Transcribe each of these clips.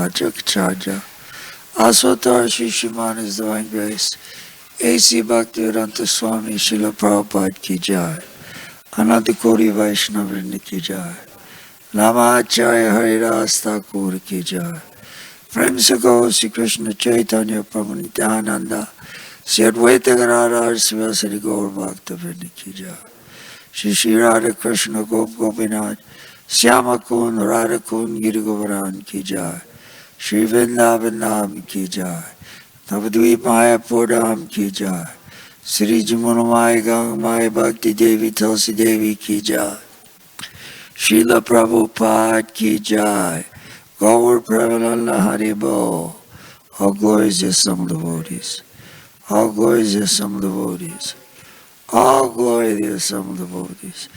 Acharya. Also author Sri Shriman His Divine Grace, A.C. Bhaktivedanta Swami Srila Prabhupada ki jai. Ananta Koti Vaishnava Vrinda ki jai. Nama Acharya Haridas Thakur ki jai. Friends of God, Sri Krishna Chaitanya Prabhu Nityananda, Sri Advaita Gadadhar Srivasadi Gaur Bhakta Vrinda ki jai. Shri Radha Krishna Gop Gopinath, Syama Kund Radha Kund Giri Govardhan ki jai. Shri Vrindavan Dham ki jai. Navadvip Mayapur Dham ki jai. Sri Jamunamai Gangamai Bhakti Devi Tulsi Devi ki jai. Srila Prabhupada ki jai. Gaur Premananda Haribo. All glories to some devotees. All glories to some devotees. All glory to some devotees.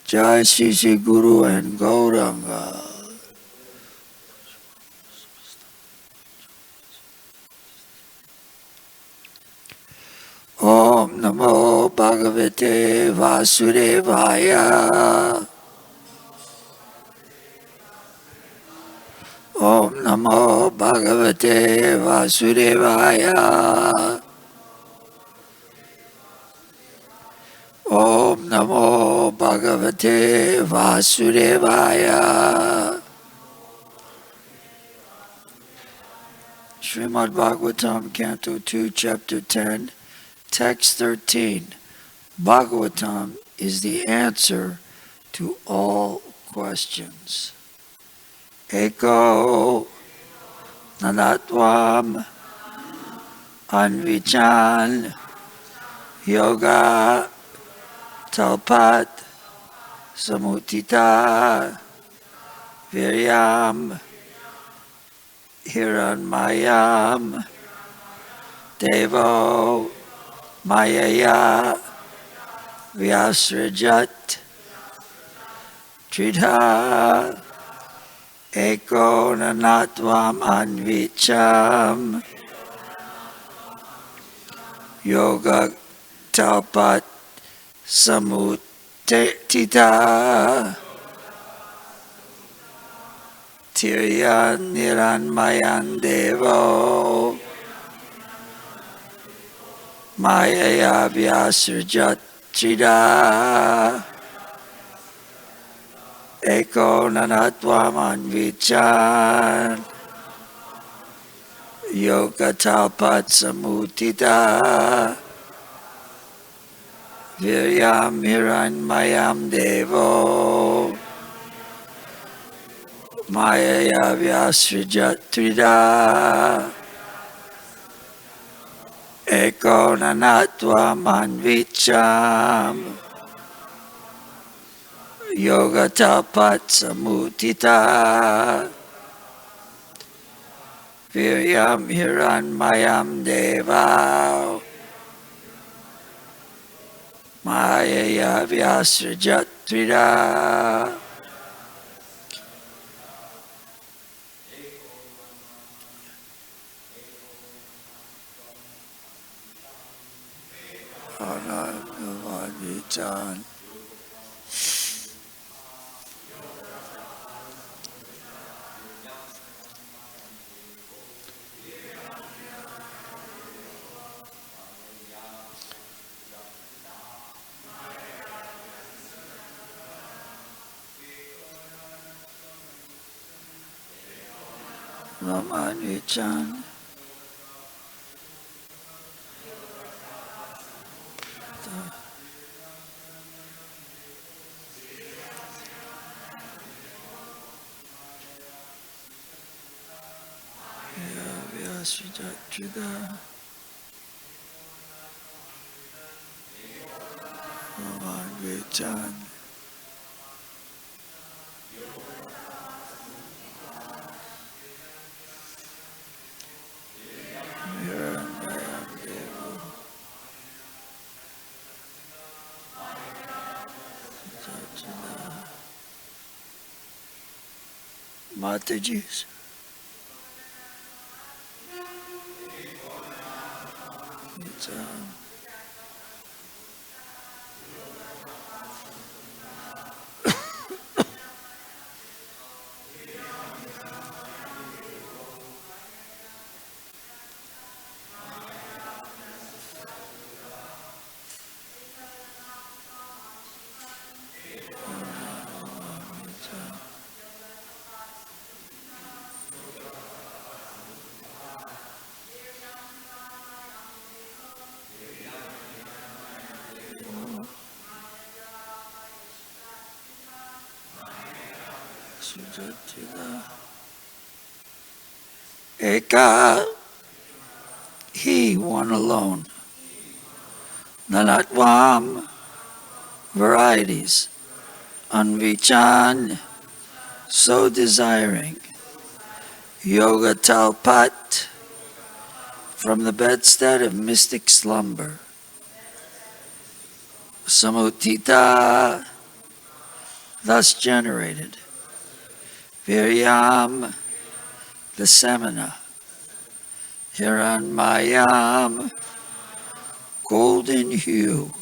Jai Shri Shri Guru and Gauranga. Om Namo Bhagavate Vasudevaya. Om Namo Bhagavate Vasudevaya. Om Namo Bhagavate Vasudevaya. Srimad Bhagavatam, Canto 2, Chapter 10, Text 13. Bhagavatam is the answer to all questions. Eko Nanatvam Anvichan Yoga Talpat Samutita Viryam Hiranmayam Devo Mayaya Vyasrajat Tridha Eko Nanatvam Anvicham Yoga Talpat Samutita Tiryan Niranmayan Devo Mayaya Vyasrajat Trida Eko Nanatvam Anvichan Yoga Talpat Samutita Viryam Hiranmayam Devo Mayaya Vyasrajat Trida Eko Nanatvam Anvicham Yoga Talpat Samutita Viryam Hiranmayam Deva Mayaya Vyasrajat Trida Anandavadichan Ramadichan Vyasrajat Trida Ramadichan Mataji's. It's Eka, he, one alone. Nanatvam, varieties. Anvichan, so desiring. Yoga talpat, from the bedstead of mystic slumber. Samutita, thus generated. Viryam, the semina. Hiranmayam, golden hue.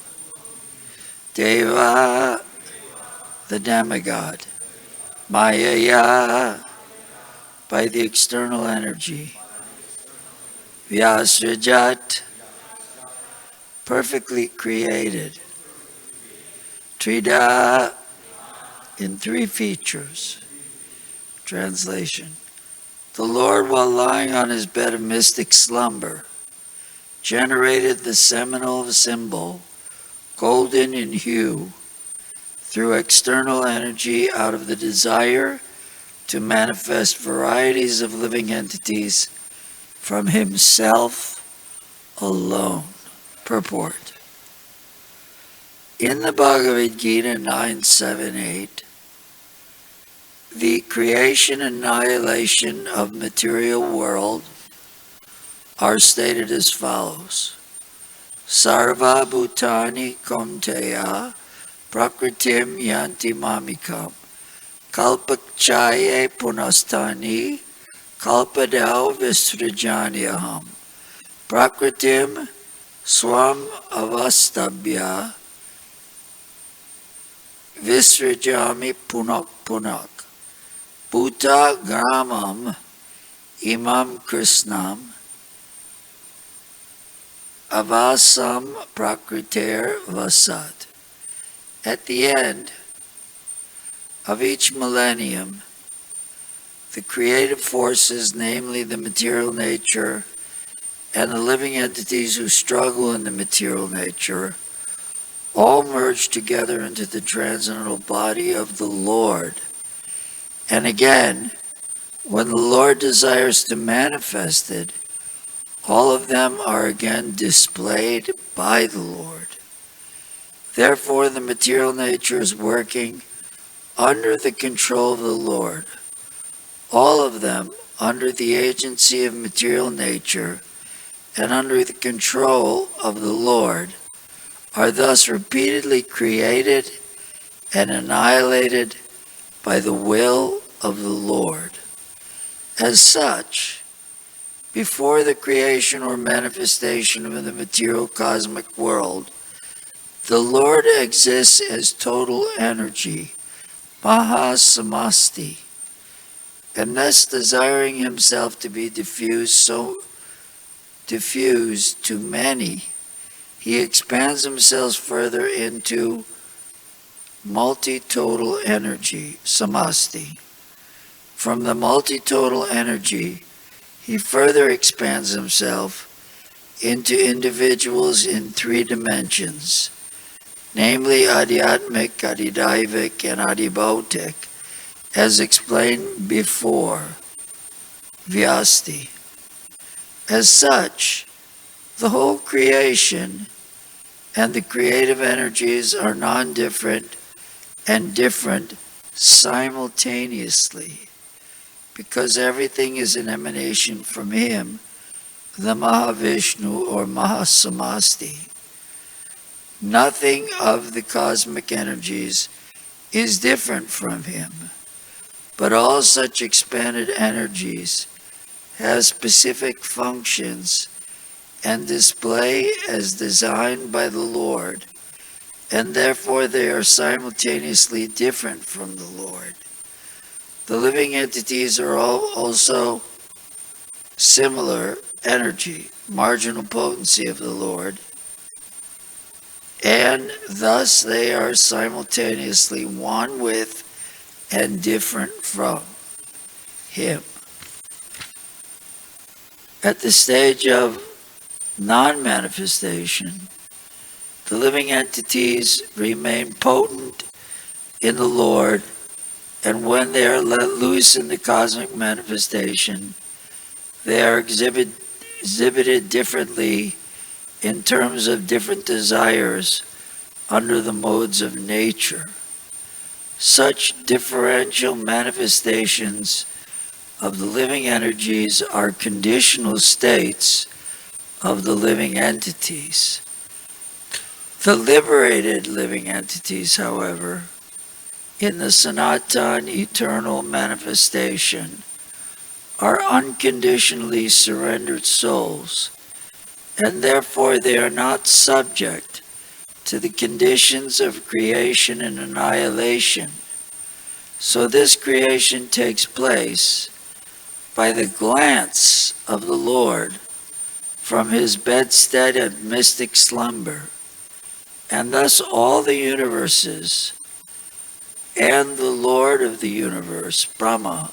Deva, the demigod. Mayaya, by the external energy. Vyasrajat, perfectly created. Trida, in three features. Translation. The Lord, while lying on his bed of mystic slumber, generated the seminal symbol, golden in hue, through external energy out of the desire to manifest varieties of living entities from himself alone. Purport. In the Bhagavad Gita 978, the creation and annihilation of material world are stated as follows. Sarva bhutani kaunteya prakritim yanti mamikam kalpakchaye punastani kalpadau visrajanyaham prakritim swam avastabhya visrajami punak punak bhuta gramam imam krishnam avasam prakriter vasat. At the end of each millennium, the creative forces, namely the material nature and the living entities who struggle in the material nature, all merge together into the transcendental body of the Lord. And again, when the Lord desires to manifest it, all of them are again displayed by the Lord. Therefore, the material nature is working under the control of the Lord. All of them under the agency of material nature and under the control of the Lord are thus repeatedly created and annihilated by the will of the Lord. As such, before the creation or manifestation of the material cosmic world, the Lord exists as total energy, Mahasamasti, and thus desiring himself to be diffused to many, he expands himself further into multi-total energy, Samasti. From the multi-total energy, he further expands himself into individuals in three dimensions, namely Adhyatmic, Adhidaivic, and Adhibautic, as explained before, Vyasti. As such, the whole creation and the creative energies are non-different and different simultaneously, because everything is an emanation from him, the Mahavishnu or Mahasamasti. Nothing of the cosmic energies is different from him, but all such expanded energies have specific functions and display as designed by the Lord, and therefore they are simultaneously different from the Lord. The living entities are all also similar energy, marginal potency of the Lord, and thus they are simultaneously one with and different from him. At the stage of non-manifestation, the living entities remain potent in the Lord And when they are let loose in the cosmic manifestation, they are exhibited differently in terms of different desires under the modes of nature. Such differential manifestations of the living energies are conditional states of the living entities. The liberated living entities, however, in the Sanatan eternal manifestation, are unconditionally surrendered souls, and therefore they are not subject to the conditions of creation and annihilation. So this creation takes place by the glance of the Lord from his bedstead of mystic slumber, and thus all the universes and the Lord of the universe, Brahma,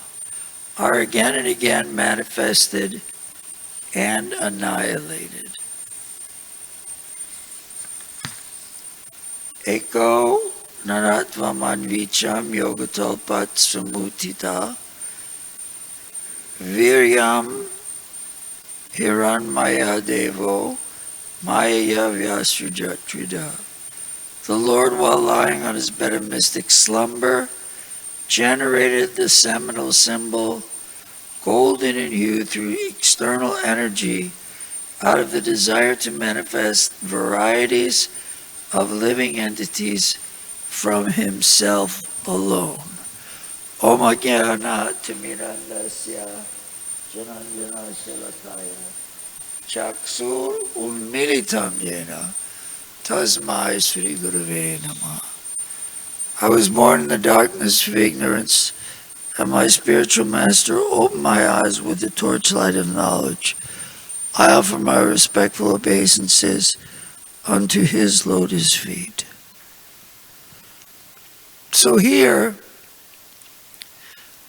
are again and again manifested and annihilated. Eko nanatvamanvicham yogatolpat samutita viryam hiranmaya devo maya vyasujatrida. The Lord, while lying on his bed of mystic slumber, generated the seminal symbol, golden in hue through external energy, out of the desire to manifest varieties of living entities from himself alone. Om Jnana Timirandasya Jananjana Shalakaya Chaksur Unmilitam Yena Tasmai Sri Gurave Namah. I was born in the darkness of ignorance, and my spiritual master opened my eyes with the torchlight of knowledge. I offer my respectful obeisances unto his lotus feet. So here,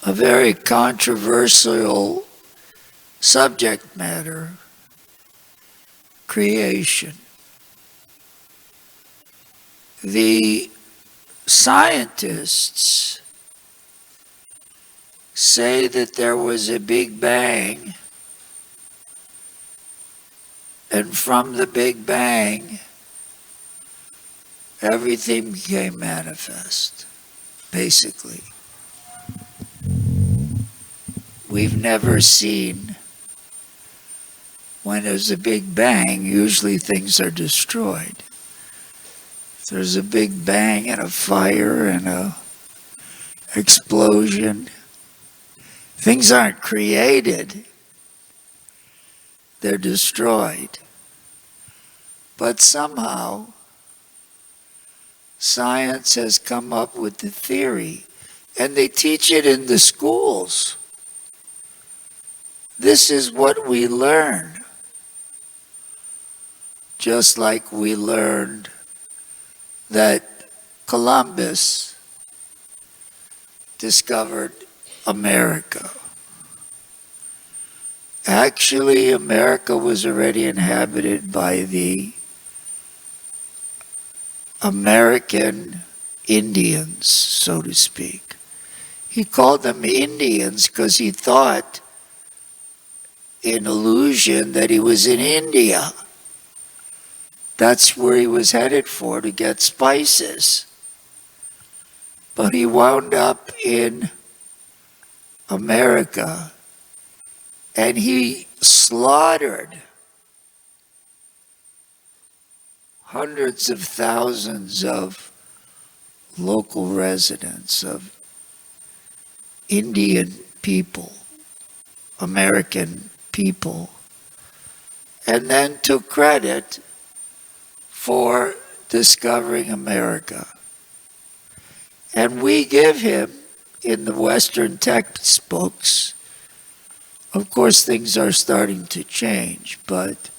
a very controversial subject matter, creation. The scientists say that there was a Big Bang, and from the Big Bang, everything became manifest, basically. We've never seen, when there's a Big Bang, usually things are destroyed. There's a Big Bang and a fire and a explosion. Things aren't created, they're destroyed. But somehow, science has come up with the theory, and they teach it in the schools. This is what we learn. Just like we learned that Columbus discovered America. Actually, America was already inhabited by the American Indians, so to speak. He called them Indians because he thought, in illusion, that he was in India. That's where he was headed for, to get spices. But he wound up in America, and he slaughtered hundreds of thousands of local residents, of Indian people, American people, and then took credit for discovering America. And we give him, in the Western textbooks, of course things are starting to change, but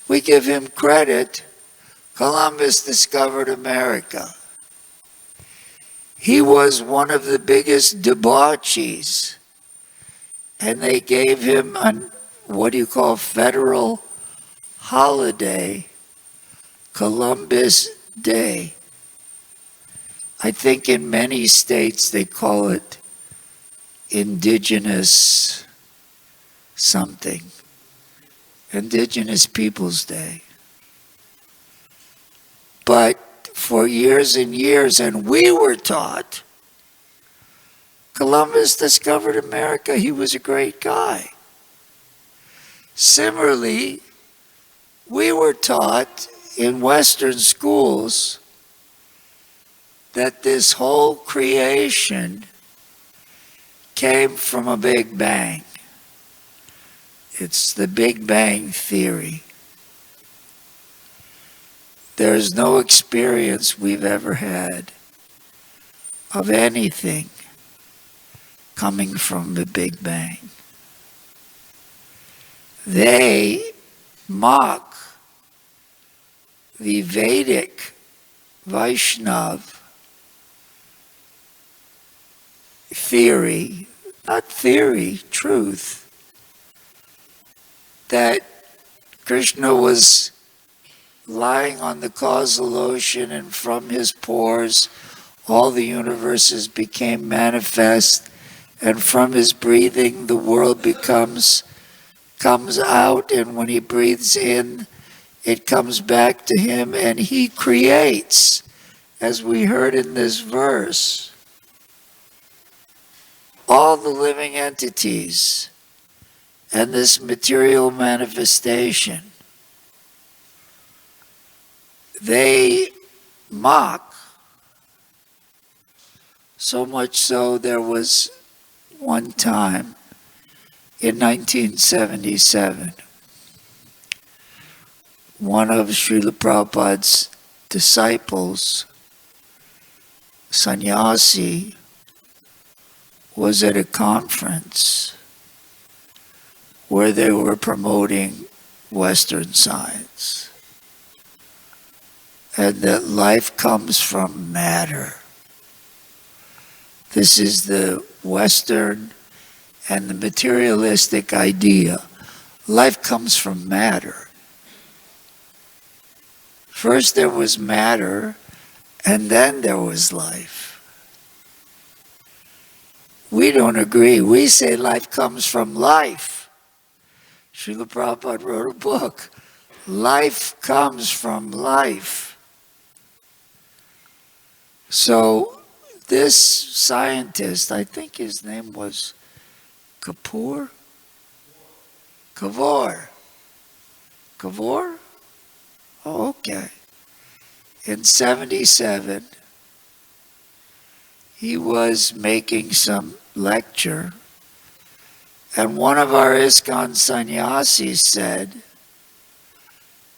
we give him credit. Columbus discovered America. He was one of the biggest debauchees, and they gave him a federal holiday, Columbus Day. I think in many states they call it Indigenous something, Indigenous Peoples Day. But for years and years, and we were taught, Columbus discovered America. He was a great guy. Similarly, we were taught in Western schools that this whole creation came from a Big Bang. It's the Big Bang theory. There's no experience we've ever had of anything coming from the Big Bang. They mock the Vedic Vaishnav theory, not theory, truth, that Krishna was lying on the causal ocean and from his pores all the universes became manifest, and from his breathing the world comes out, and when he breathes in it comes back to him and he creates, as we heard in this verse, all the living entities and this material manifestation. They mock, so much so there was one time in 1977, one of Srila Prabhupada's disciples, sannyasi, was at a conference where they were promoting Western science, and that life comes from matter. This is the Western and the materialistic idea. Life comes from matter. First there was matter, and then there was life. We don't agree. We say life comes from life. Srila Prabhupada wrote a book, Life Comes from Life. So this scientist, I think his name was Kapoor? Kavor. Kavor? Oh, okay. In 77, he was making some lecture, and one of our ISKCON sannyasis said,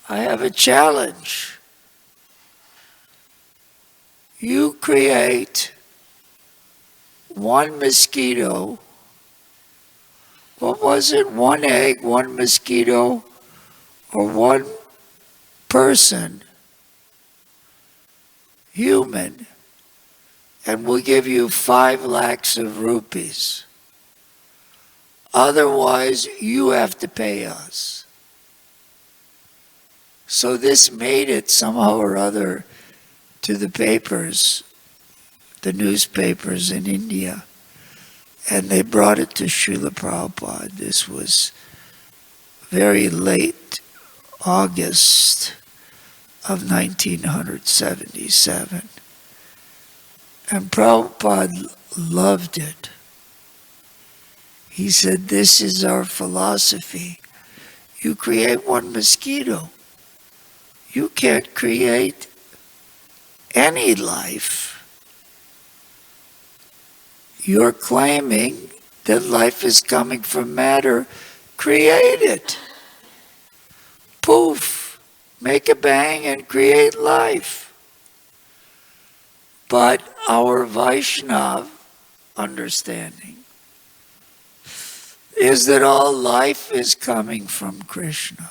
I have a challenge. You create one mosquito, what was it, one egg, one mosquito, or one person, human, and we'll give you 5 lakhs of rupees. Otherwise, you have to pay us. So this made it somehow or other to the papers, the newspapers in India, and they brought it to Srila Prabhupada. This was very late August of 1977. And Prabhupada loved it. He said, this is our philosophy. You create one mosquito. You can't create any life. You're claiming that life is coming from matter. Create it. Poof. Make a bang and create life. But our Vaishnav understanding is that all life is coming from Krishna.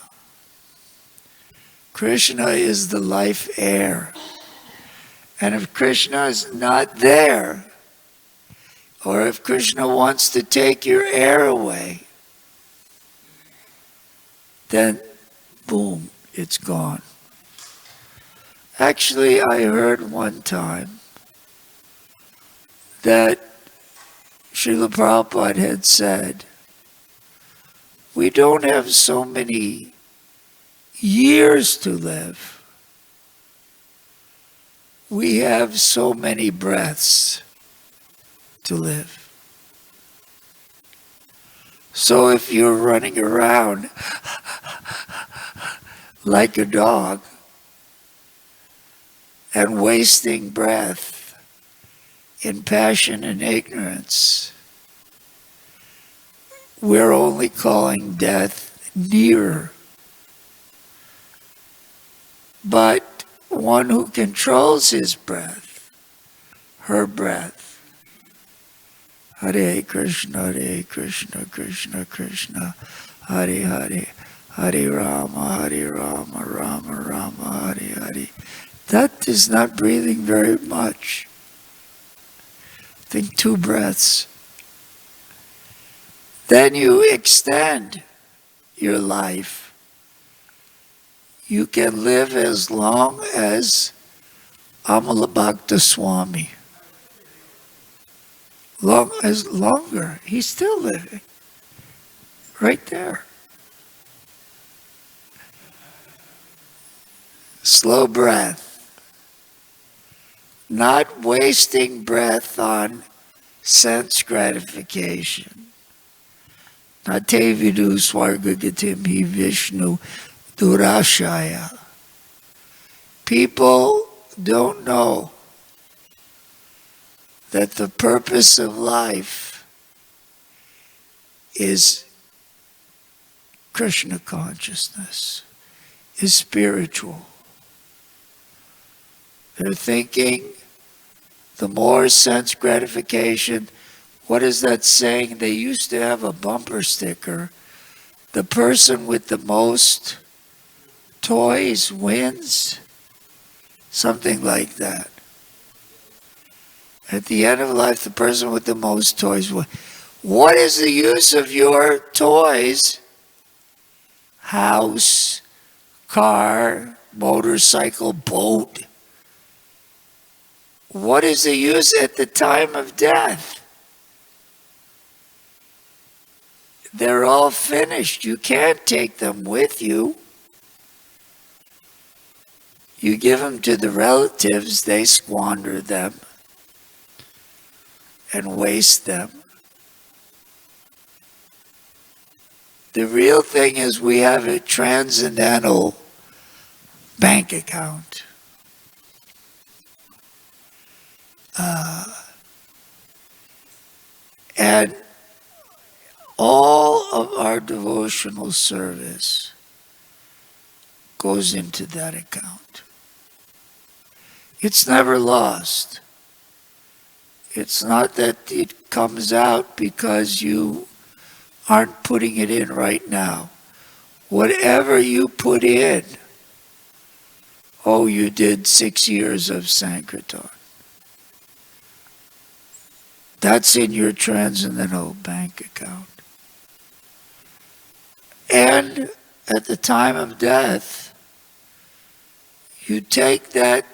Krishna is the life air. And if Krishna is not there, or if Krishna wants to take your air away, then boom, it's gone. Actually, I heard one time that Srila Prabhupada had said, we don't have so many years to live. We have so many breaths to live. So if you're running around like a dog and wasting breath in passion and ignorance, we're only calling death near. But one who controls his breath, her breath, Hare Krishna, Krishna Krishna, Hare Hare, Hare Rama, Rama Rama, Hare Hare. That is not breathing very much. I think 2 breaths. Then you extend your life. You can live as long as Amalabhakta Swami. Longer. He's still living. Right there. Slow breath. Not wasting breath on sense gratification. Nate vidu swargagatim hi Vishnu durashaya. People don't know that the purpose of life is Krishna consciousness, is spiritual. They're thinking the more sense gratification. What is that saying? They used to have a bumper sticker. The person with the most toys wins. Something like that. At the end of life, the person with the most toys wins. What is the use of your toys? House, car, motorcycle, boat. What is the use at the time of death? They're all finished. You can't take them with you. You give them to the relatives, they squander them and waste them. The real thing is we have a transcendental bank account. And all of our devotional service goes into that account. It's never lost. It's not that it comes out because you aren't putting it in right now. Whatever you put in, you did 6 years of Sankirtan. That's in your transcendental bank account. And at the time of death, you take that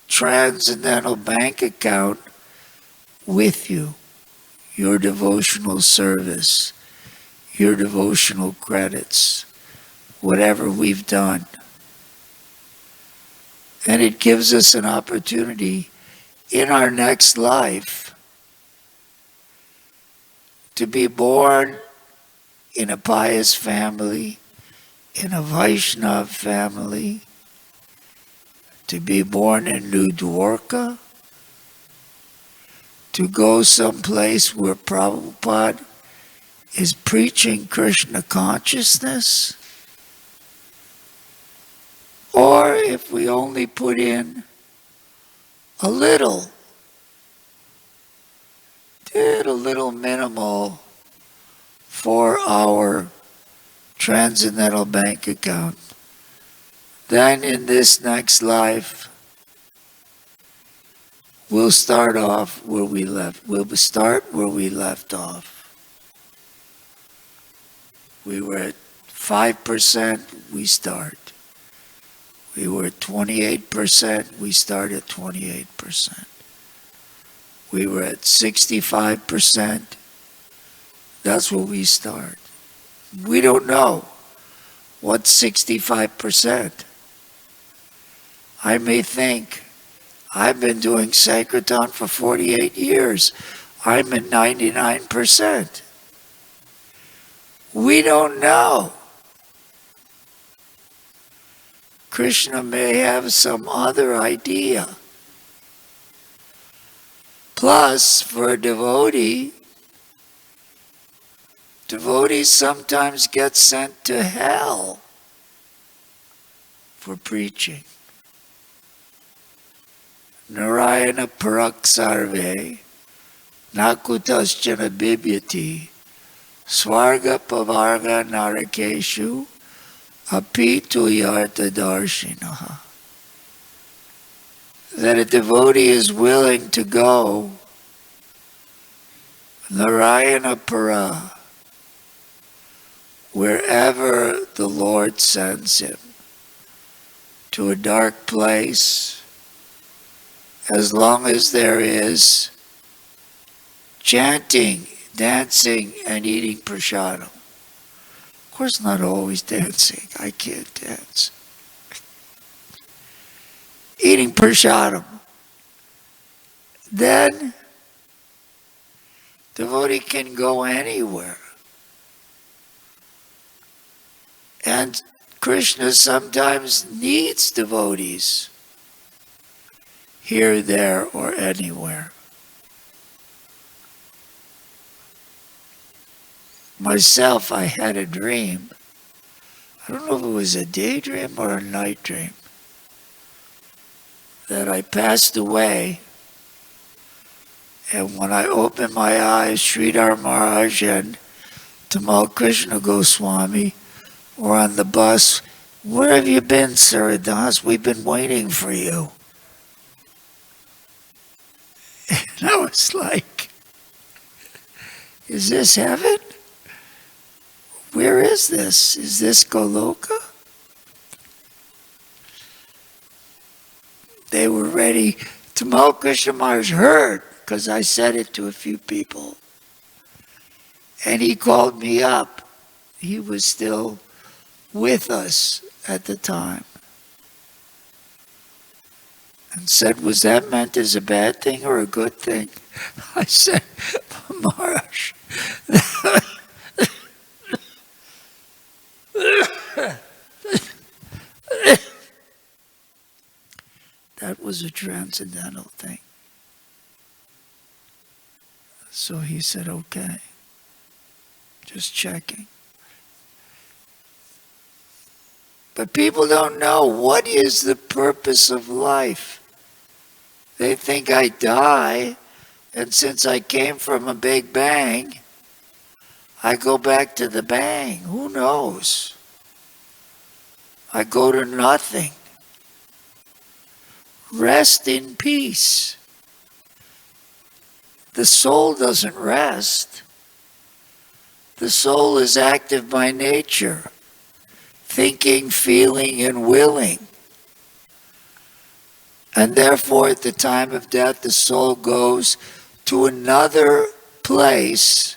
transcendental bank account with you, your devotional service, your devotional credits, whatever we've done. And it gives us an opportunity in our next life to be born in a pious family, in a Vaishnava family, to be born in New Dwarka, to go someplace where Prabhupada is preaching Krishna consciousness, or if we only put in a little minimal for our transcendental bank account, then in this next life, we'll start off where we left. We'll start where we left off. We were at 5%, we start. We were at 28%, we start at 28%. We were at 65%. That's where we start. We don't know what's 65%. I may think, I've been doing Sankirtan for 48 years. I'm at 99%. We don't know. Krishna may have some other idea. Plus, for a devotee, devotees sometimes get sent to hell for preaching. Narayana parak sarve, nakutaschana bibyati, swarga pavarga narakeshu, api tuyarta darshinaha. That a devotee is willing to go Narayana para, wherever the Lord sends him, to a dark place, as long as there is chanting, dancing, and eating prasadam. Of course, not always dancing. I can't dance. Eating prasadam. Then, devotee can go anywhere. And Krishna sometimes needs devotees here, there, or anywhere. Myself, I had a dream. I don't know if it was a daydream or a night dream, that I passed away. And when I opened my eyes, Sridhar Maharaj and Tamal Krishna Goswami were on the bus. Where have you been, Saradas? We've been waiting for you. And I was like, is this heaven? Where is this? Is this Goloka? They were ready. Tamal Krishna Maharaj heard, because I said it to a few people. And he called me up. He was still with us at the time. And said, was that meant as a bad thing or a good thing? I said, Maharaj, that was a transcendental thing. So he said, okay, just checking. But people don't know what is the purpose of life. They think I die, and since I came from a big bang, I go back to the bang. Who knows? I go to nothing. Rest in peace. The soul doesn't rest. The soul is active by nature, thinking, feeling, and willing. And therefore, at the time of death, the soul goes to another place,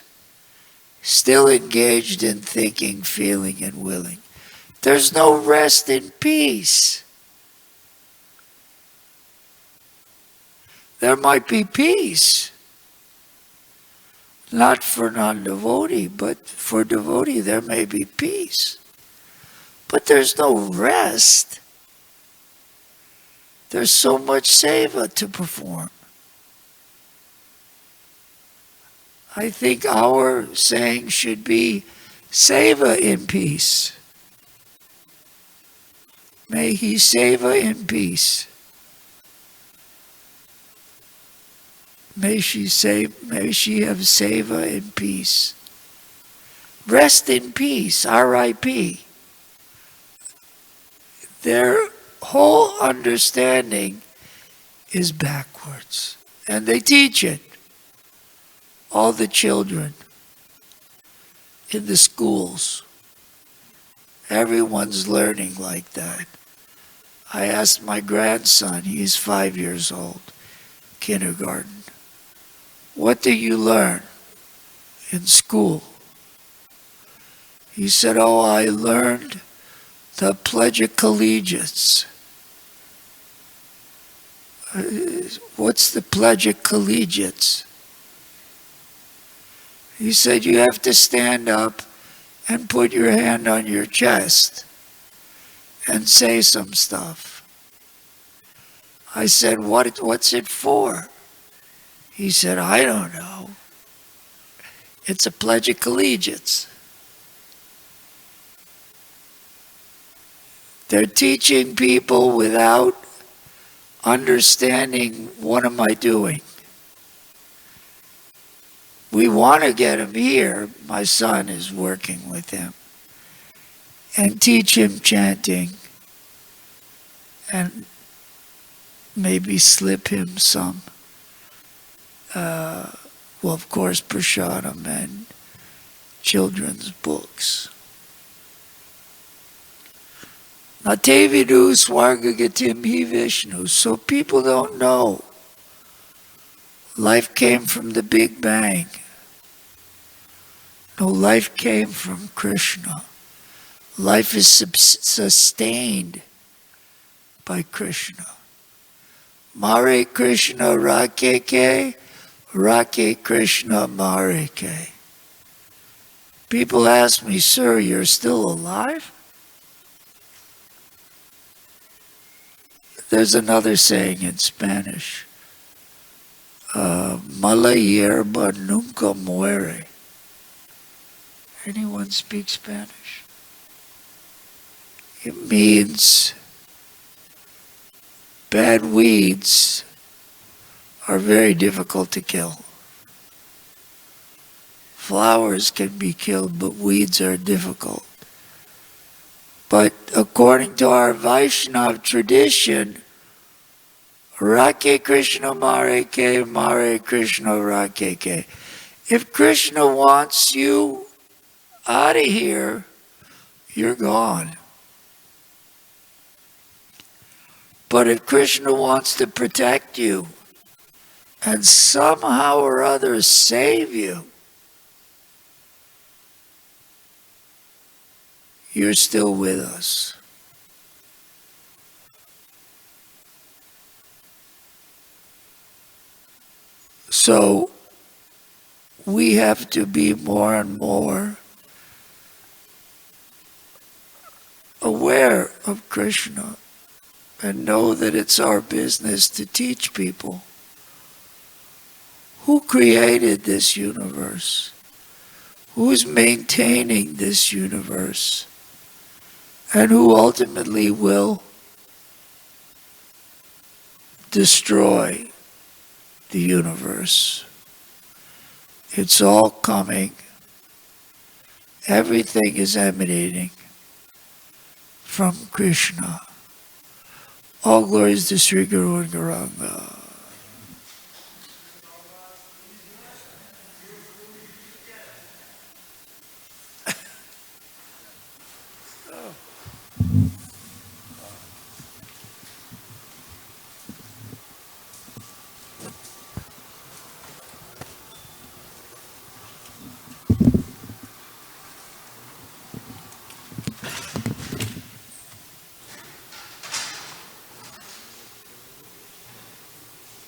still engaged in thinking, feeling, and willing. There's no rest in peace. There might be peace. Not for non-devotee, but for devotee there may be peace. But there's no rest. There's so much seva to perform. I think our saying should be seva in peace. May he seva in peace. May she have seva in peace. Rest in peace, R.I.P. Their whole understanding is backwards. And they teach it. All the children in the schools. Everyone's learning like that. I asked my grandson, he's 5 years old, kindergarten. what did you learn in school? He said, oh, I learned the Pledge of Collegiates. What's the Pledge of Collegiates? He said, you have to stand up and put your hand on your chest and say some stuff. I said, what's it for? He said, I don't know. It's a Pledge of Collegiates. They're teaching people without understanding, what am I doing? We want to get him here. My son is working with him. And teach him chanting. And maybe slip him some, well, of course, prasadam and children's books. Natevidu Swargagatim Hi Vishnu. So people don't know. Life came from the Big Bang. No, life came from Krishna. Life is sustained by Krishna. Mare Krishna Rakeke, Rake Krishna Mareke. People ask me, sir, you're still alive? There's another saying in Spanish. Mala hierba nunca muere. Anyone speak Spanish? It means bad weeds are very difficult to kill. Flowers can be killed, but weeds are difficult. But according to our Vaishnava tradition, Rake Krishna Mareke, Mare Krishna Rakeke. If Krishna wants you out of here, you're gone. But if Krishna wants to protect you and somehow or other save you, you're still with us. So we have to be more and more aware of Krishna and know that it's our business to teach people who created this universe, who's maintaining this universe, and who ultimately will destroy the universe. It's all coming. Everything is emanating from Krishna. All glories to Sri Guru and Gauranga. Oh.